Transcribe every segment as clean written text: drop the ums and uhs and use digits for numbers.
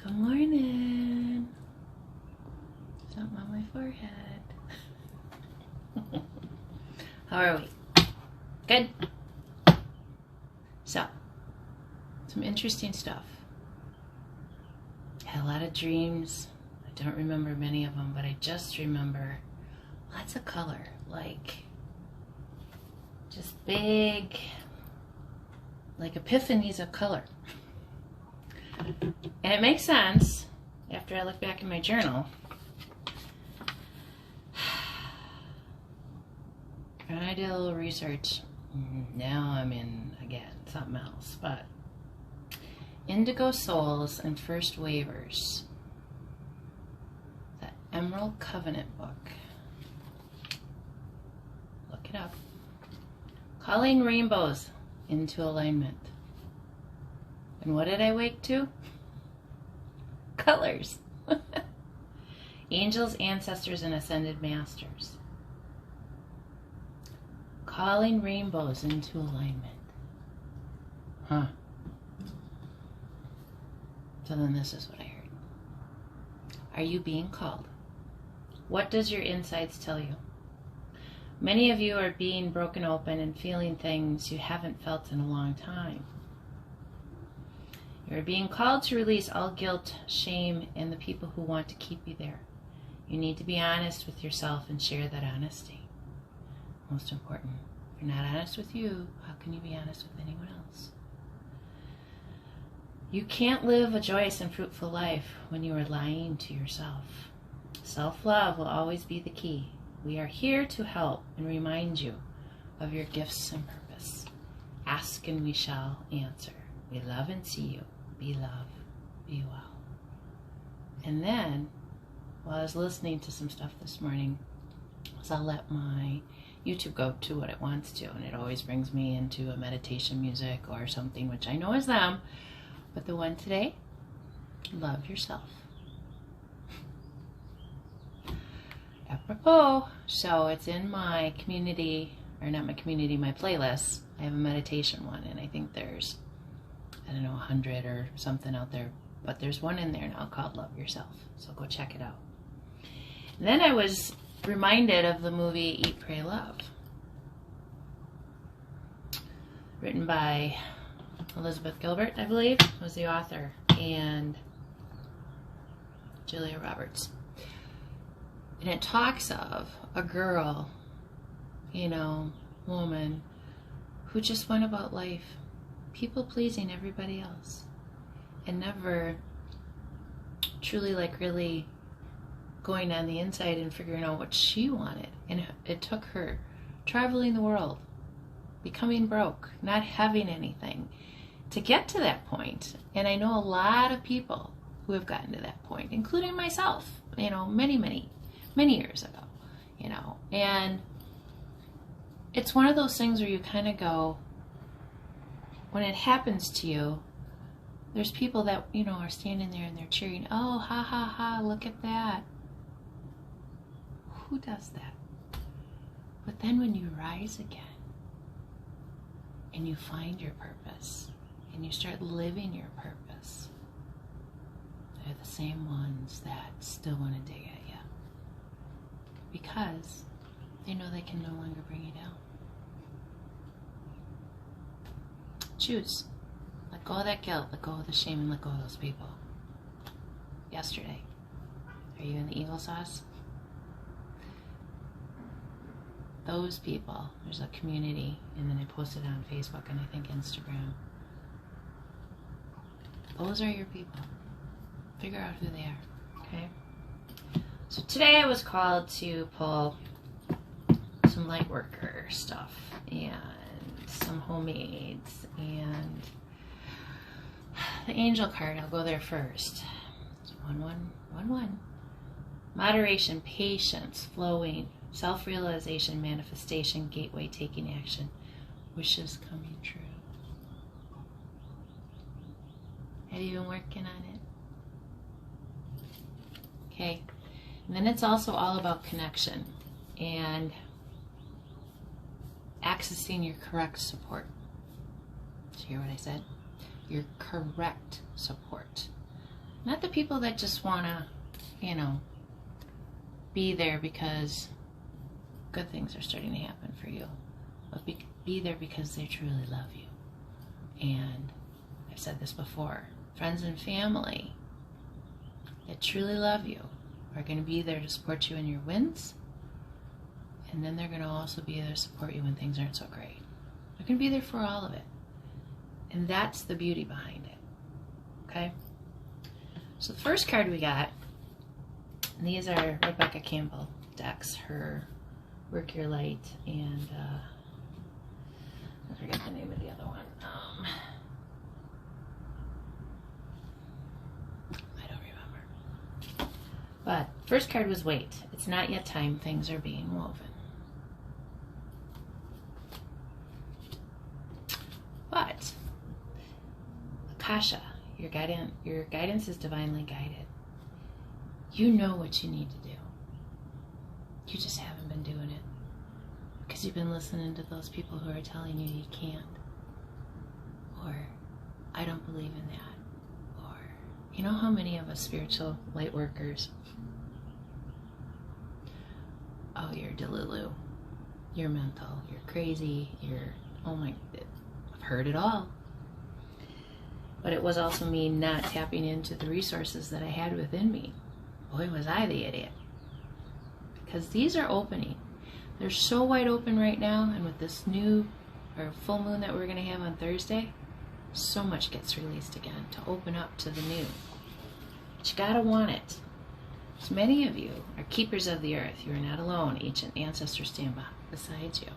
Good morning. Something on my forehead. How are we? Good? So, some interesting stuff. I had a lot of dreams. I don't remember many of them, but I just remember lots of color. Like, just big, like epiphanies of color. And it makes sense after I look back in my journal. And I did a little research. Now I'm in, again, something else. But Indigo Souls and First Waivers. The Emerald Covenant book. Look it up. Calling rainbows into alignment. And what did I wake to? Colors. Angels, ancestors, and ascended masters. Calling rainbows into alignment. Huh. So then this is what I heard. Are you being called? What does your insides tell you? Many of you are being broken open and feeling things you haven't felt in a long time. You are being called to release all guilt, shame, and the people who want to keep you there. You need to be honest with yourself and share that honesty. Most important. If you're not honest with you, how can you be honest with anyone else? You can't live a joyous and fruitful life when you are lying to yourself. Self-love will always be the key. We are here to help and remind you of your gifts and purpose. Ask and we shall answer. We love and see you. Be love. Be well. And then, while I was listening to some stuff this morning, so I'll let my YouTube go to what it wants to, and it always brings me into a meditation music or something, which I know is them. But the one today, love yourself. Apropos, so it's in my community, or not my community, my playlist. I have a meditation one, and I think there's, I don't know, 100 or something out there, but there's one in there now called Love Yourself, so go check it out. And then I was reminded of the movie Eat, Pray, Love, written by Elizabeth Gilbert, I believe, was the author, and Julia Roberts. And it talks of a girl, woman, who just went about life people-pleasing everybody else and never truly, really going on the inside and figuring out what she wanted. And it took her traveling the world, becoming broke, not having anything, to get to that point. And I know a lot of people who have gotten to that point, including myself, many years ago, and it's one of those things where you kind of go, when it happens to you, there's people that, are standing there and they're cheering, oh, ha, ha, ha, look at that. Who does that? But then when you rise again and you find your purpose and you start living your purpose, they're the same ones that still want to dig at you because they know they can no longer bring you down. Choose. Let go of that guilt, let go of the shame, and let go of those people. Yesterday, are you in the evil sauce? Those people, there's a community, and then I posted it on Facebook and I think Instagram. Those are your people. Figure out who they are, okay? So today I was called to pull some light worker stuff and some homemades and the angel card. I'll go there first. It's 1111. Moderation, patience, flowing, self-realization, manifestation, gateway, taking action, wishes coming true. Have you been working on it? Okay. And then it's also all about connection and accessing your correct support. Did you hear what I said? Your correct support. Not the people that just want to, you know, be there because good things are starting to happen for you. But be there because they truly love you. And I've said this before, friends and family that truly love you are going to be there to support you in your wins. And then they're going to also be there to support you when things aren't so great. They're going to be there for all of it. And that's the beauty behind it. Okay? So the first card we got, and these are Rebecca Campbell decks, her Work Your Light, and I forget the name of the other one. I don't remember. But first card was Wait. It's not yet time. Things are being woven. But Akasha, your guidance is divinely guided. You know what you need to do. You just haven't been doing it because you've been listening to those people who are telling you you can't, or I don't believe in that, or you know how many of us spiritual light workers, oh, you're delulu, you're mental, you're crazy, you're, oh my, I've heard it all. But it was also me not tapping into the resources that I had within me. Boy, was I the idiot. Because these are opening. They're so wide open right now, and with this new or full moon that we're going to have on Thursday, so much gets released again to open up to the new. But you gotta want it. So many of you are keepers of the earth. You are not alone. Ancient ancestors stand beside you.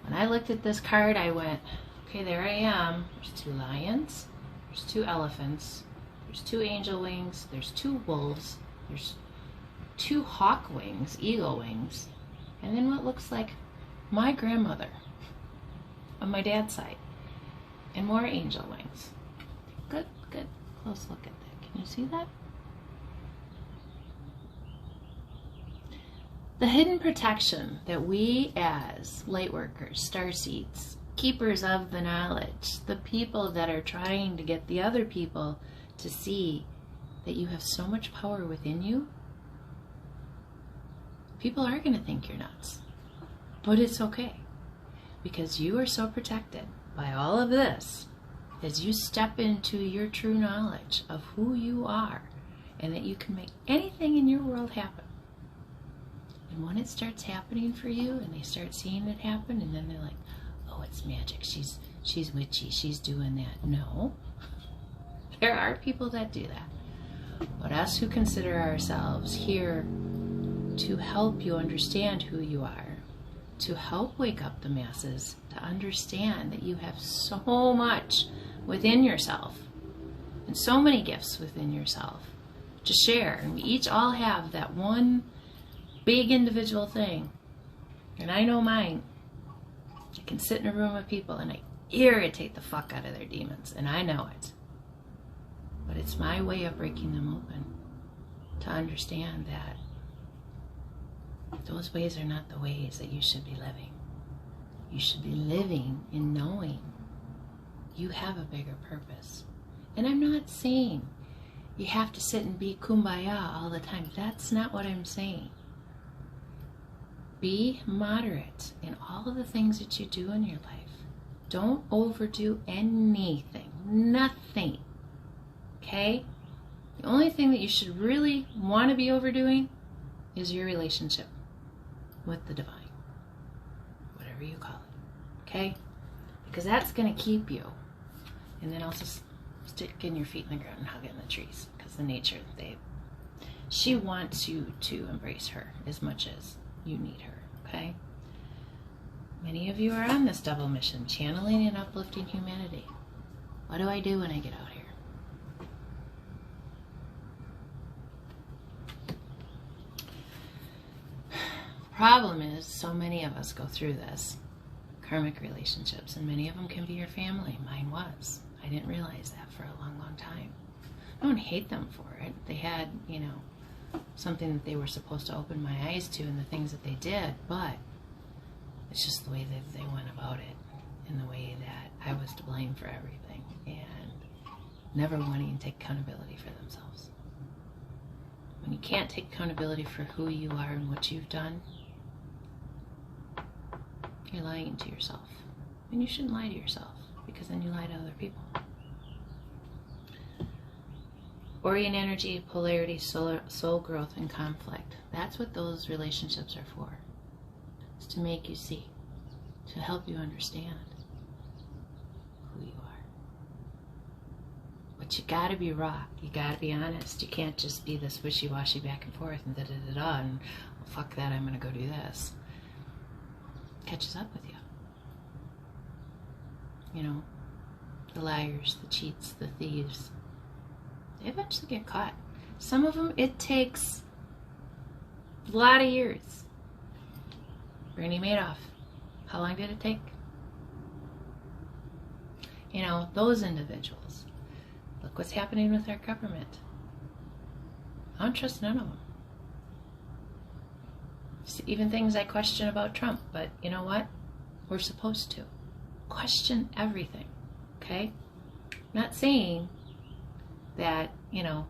When I looked at this card, I went, okay, there I am. There's 2 lions, there's 2 elephants, there's 2 angel wings, there's 2 wolves, there's 2 hawk wings, eagle wings, and then what looks like my grandmother on my dad's side, and more angel wings. Good, close look at that. Can you see that? The hidden protection that we as light workers, starseeds, keepers of the knowledge, the people that are trying to get the other people to see that you have so much power within you, people are going to think you're nuts. But it's okay, because you are so protected by all of this as you step into your true knowledge of who you are and that you can make anything in your world happen. And when it starts happening for you and they start seeing it happen, and then they're like, oh, it's magic, she's witchy, she's doing that. No, there are people that do that. But us who consider ourselves here to help you understand who you are, to help wake up the masses, to understand that you have so much within yourself and so many gifts within yourself to share. And we each all have that one big individual thing. And I know mine. I can sit in a room of people and I irritate the fuck out of their demons, and I know it. But it's my way of breaking them open to understand that those ways are not the ways that you should be living. You should be living in knowing you have a bigger purpose. And I'm not saying you have to sit and be kumbaya all the time. That's not what I'm saying. Be moderate in all of the things that you do in your life. Don't overdo anything. Nothing. Okay? The only thing that you should really want to be overdoing is your relationship with the divine. Whatever you call it. Okay? Because that's going to keep you. And then also sticking your feet in the ground and hugging the trees. Because the nature, she wants you to embrace her as much as you need her. Okay? Many of you are on this double mission, channeling and uplifting humanity. What do I do when I get out here? The problem is, so many of us go through this. Karmic relationships, and many of them can be your family. Mine was. I didn't realize that for a long, long time. I don't hate them for it. They had, something that they were supposed to open my eyes to and the things that they did, but it's just the way that they went about it and the way that I was to blame for everything. And never wanting to take accountability for themselves. When you can't take accountability for who you are and what you've done, you're lying to yourself. And you shouldn't lie to yourself, because then you lie to other people. Orient energy, polarity, soul growth, and conflict. That's what those relationships are for. It's to make you see, to help you understand who you are. But you gotta be raw. You gotta be honest. You can't just be this wishy-washy back and forth and da-da-da-da and, well, fuck that, I'm gonna go do this. Catches up with you. You know, the liars, the cheats, the thieves, they eventually get caught. Some of them, it takes a lot of years. Bernie Madoff, how long did it take? You know, those individuals. Look what's happening with our government. I don't trust none of them. Even things I question about Trump, but you know what? We're supposed to question everything, okay? I'm not saying that, you know,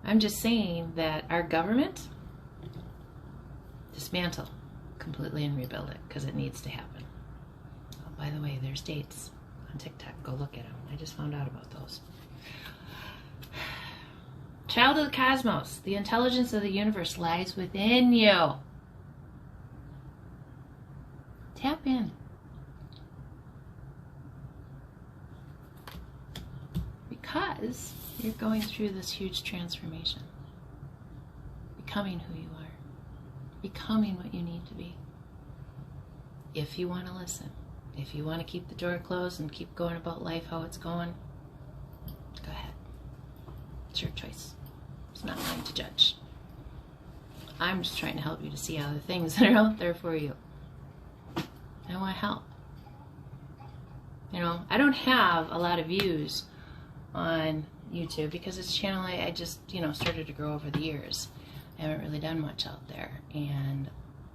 I'm just saying that our government, dismantle completely and rebuild it, because it needs to happen. Oh, by the way, there's dates on TikTok. Go look at them. I just found out about those. Child of the cosmos, the intelligence of the universe lies within you. Tap in. Because you're going through this huge transformation. Becoming who you are. Becoming what you need to be. If you want to listen. If you want to keep the door closed and keep going about life how it's going, go ahead. It's your choice. It's not mine to judge. I'm just trying to help you to see other things that are out there for you. I want to help. You know, I don't have a lot of views on YouTube because it's a channel I just, you know, started to grow over the years. I haven't really done much out there. And,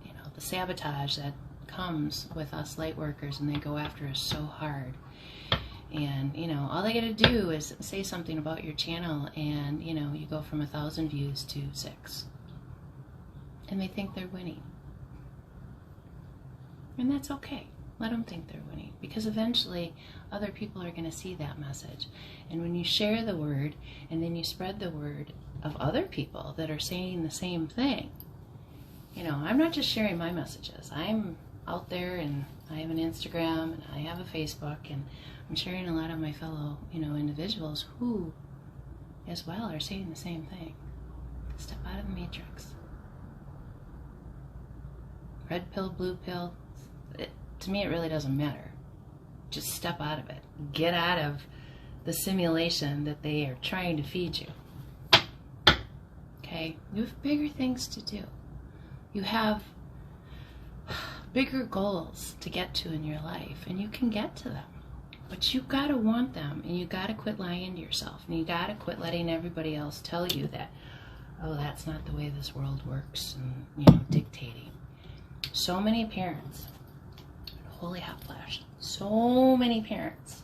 you know, the sabotage that comes with us light workers, and they go after us so hard. And, you know, all they gotta do is say something about your channel and, you know, you go from 1,000 views to 6. And they think they're winning. And that's okay. Let them think they're winning, because eventually other people are going to see that message. And when you share the word and then you spread the word of other people that are saying the same thing, you know, I'm not just sharing my messages. I'm out there, and I have an Instagram and I have a Facebook, and I'm sharing a lot of my fellow, you know, individuals who as well are saying the same thing. Step out of the matrix. Red pill, blue pill, to me it really doesn't matter. Just step out of it. Get out of the simulation that they are trying to feed you. Okay? You have bigger things to do. You have bigger goals to get to in your life, and you can get to them. But you gotta want them, and you gotta quit lying to yourself, and you gotta quit letting everybody else tell you that, oh, that's not the way this world works, and, you know, dictating. So many parents, holy hot flash, so many parents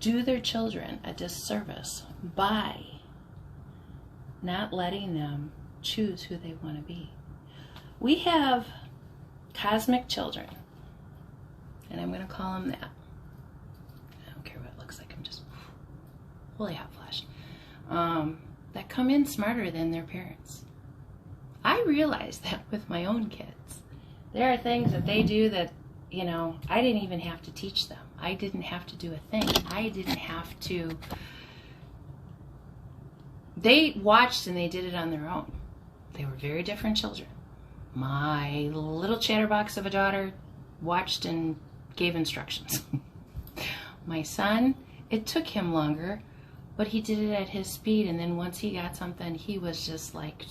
do their children a disservice by not letting them choose who they want to be. We have cosmic children, and I'm going to call them that. I don't care what it looks like. I'm just, holy hot flash. That come in smarter than their parents. I realize that with my own kids. There are things that they do that, you know, I didn't even have to teach them. I didn't have to do a thing. I didn't have to. They watched and they did it on their own. They were very different children. My little chatterbox of a daughter watched and gave instructions. My son, it took him longer, but he did it at his speed, and then once he got something, he was just like,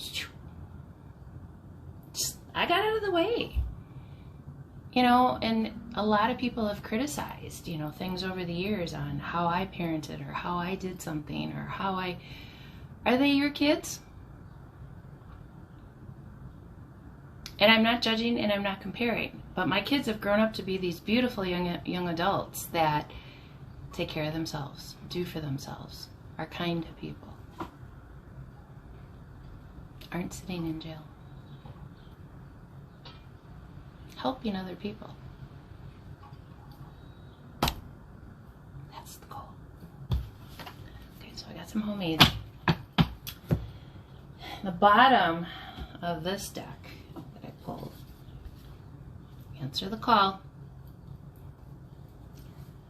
I got out of the way. You know, and a lot of people have criticized, you know, things over the years on how I parented or how I did something or how I... Are they your kids? And I'm not judging and I'm not comparing, but my kids have grown up to be these beautiful young adults that take care of themselves, do for themselves, are kind to people, aren't sitting in jail, helping other people. That's the goal. Okay, so I got some homemades. The bottom of this deck that I pulled, answer the call.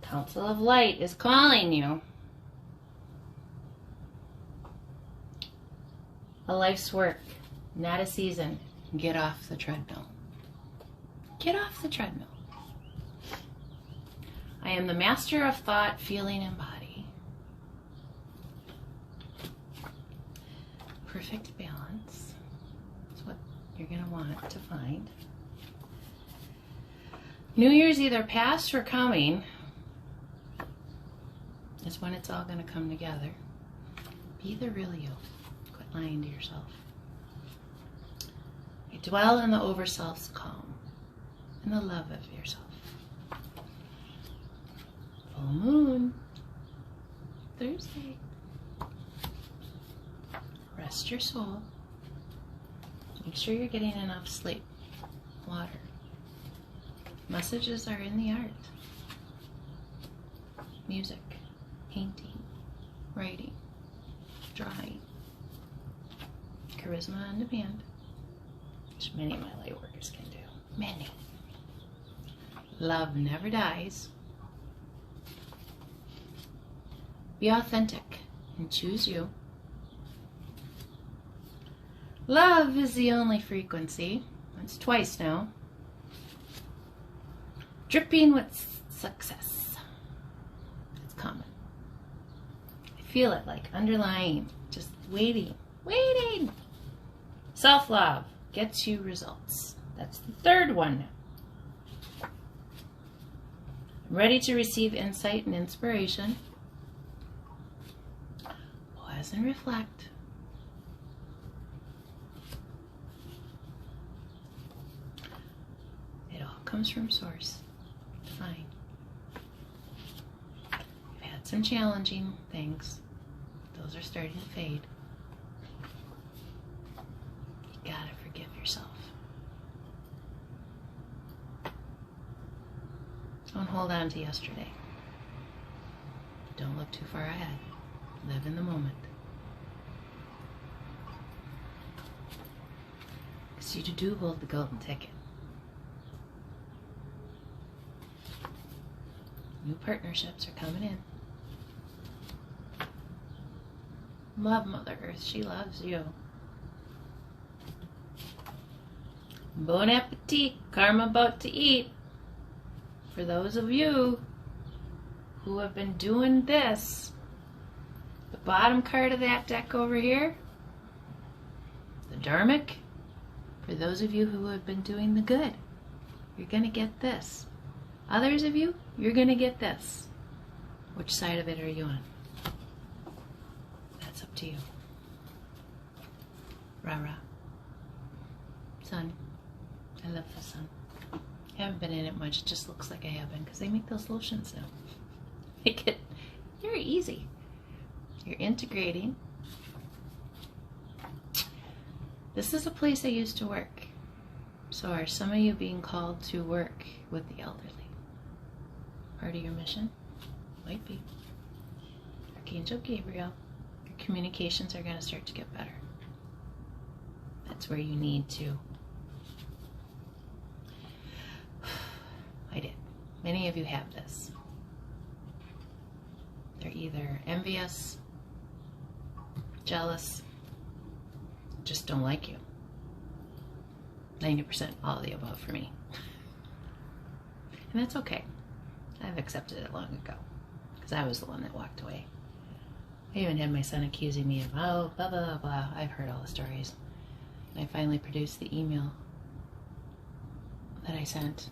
Council of Light is calling you. A life's work, not a season. Get off the treadmill. Get off the treadmill. I am the master of thought, feeling, and body. Perfect balance is what you're going to want to find. New Year's either past or coming is when it's all going to come together. Be the real you. Quit lying to yourself. You dwell in the overself's calm, in the love of yourself. Full moon, Thursday. Rest your soul. Make sure you're getting enough sleep, water. Messages are in the art. Music, painting, writing, drawing, charisma on demand, which many of my light workers can do. Many. Love never dies. Be authentic and choose you. Love is the only frequency. It's twice now. Dripping with success. It's common. I feel it like underlying, just waiting, waiting. Self-love gets you results. That's the third one. I'm ready to receive insight and inspiration. Pause and reflect. It all comes from source. Fine. You've had some challenging things. Those are starting to fade. You gotta forgive yourself. Don't hold on to yesterday. Don't look too far ahead. Live in the moment. Because you do hold the golden ticket. New partnerships are coming in. Love Mother Earth. She loves you. Bon appetit. Karma about to eat. For those of you who have been doing this, the bottom card of that deck over here, the Dharmic, for those of you who have been doing the good, you're going to get this. Others of you, you're going to get this. Which side of it are you on? That's up to you. Rah-rah. Sun. I love the sun. I haven't been in it much. It just looks like I have been because they make those lotions now. Make it very easy. You're integrating. This is a place I used to work. So are some of you being called to work with the elderly? Part of your mission? Might be. Archangel Gabriel, your communications are going to start to get better. That's where you need to. I did. Many of you have this. They're either envious, jealous, just don't like you. 90% all of the above for me. And that's okay. I've accepted it long ago because I was the one that walked away. I even had my son accusing me of, oh, blah, blah, blah, blah. I've heard all the stories. And I finally produced the email that I sent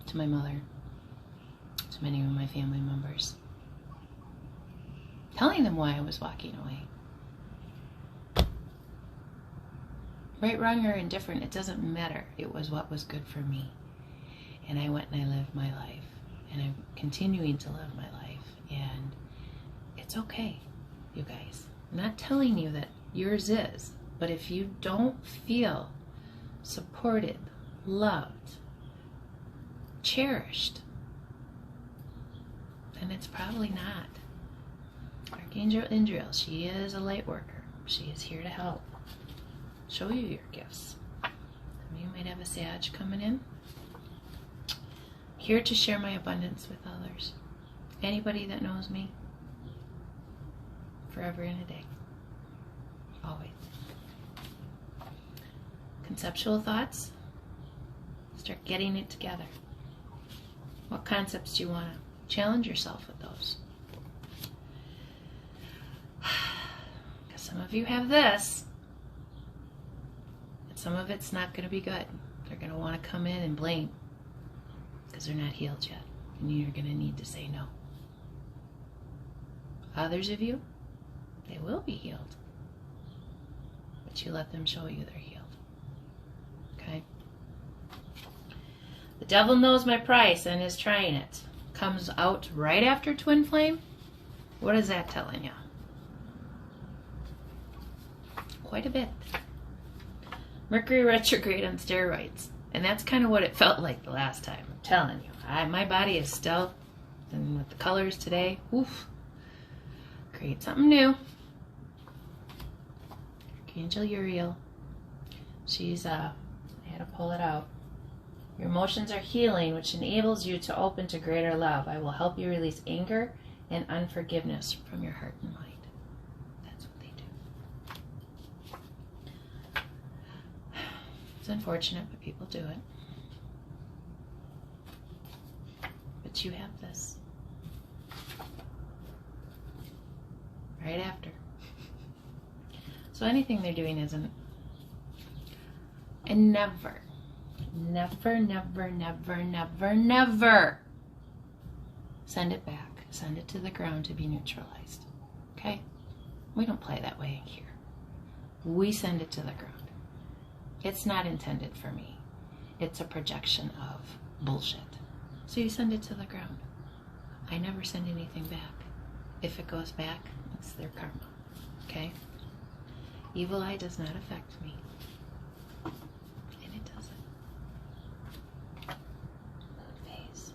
to my mother, to many of my family members, telling them why I was walking away. Right, wrong, or indifferent, it doesn't matter. It was what was good for me. And I went and I lived my life. And I'm continuing to live my life. And It's okay, you guys. I'm not telling you that yours is, but if you don't feel supported, loved, cherished, then it's probably not. Archangel Indriel, she is a light worker. She is here to help. Show you your gifts. You might have a Sag coming in. Here to share my abundance with others. Anybody that knows me, forever and a day. Always. Conceptual thoughts. Start getting it together. What concepts do you want to challenge yourself with those? Because some of you have this. And some of it's not going to be good. They're going to want to come in and blame. Because they're not healed yet. And you're going to need to say no. Others of you, they will be healed. But you let them show you they're healed. Okay? The devil knows my price and is trying it. Comes out right after twin flame. What is that telling you? Quite a bit. Mercury retrograde on steroids. And that's kind of what it felt like the last time. I'm telling you. My body is still, and with the colors today, oof. Create something new. Archangel Uriel. She's, I had to pull it out. Your emotions are healing, which enables you to open to greater love. I will help you release anger and unforgiveness from your heart and mind. That's what they do. It's unfortunate, but people do it. But you have this. Right after. So anything they're doing isn't. And never, never, never, never, never, never send it back. Send it to the ground to be neutralized. Okay? We don't play that way in here. We send it to the ground. It's not intended for me. It's a projection of bullshit. So you send it to the ground. I never send anything back. If it goes back, it's their karma. Okay? Evil eye does not affect me. And it doesn't. Moon phase.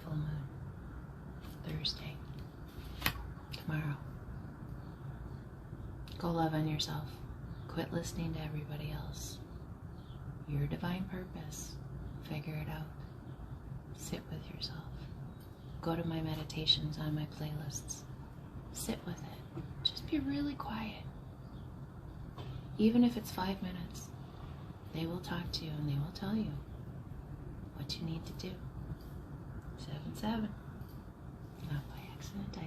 Full moon. Thursday. Tomorrow. Go love on yourself. Quit listening to everybody else. Your divine purpose. Figure it out. Sit with yourself. Go to my meditations on my playlists. Sit with it. Just be really quiet. Even if it's 5 minutes, they will talk to you and they will tell you what you need to do. 7-7. Not by accident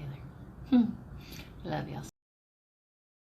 either. Love y'all.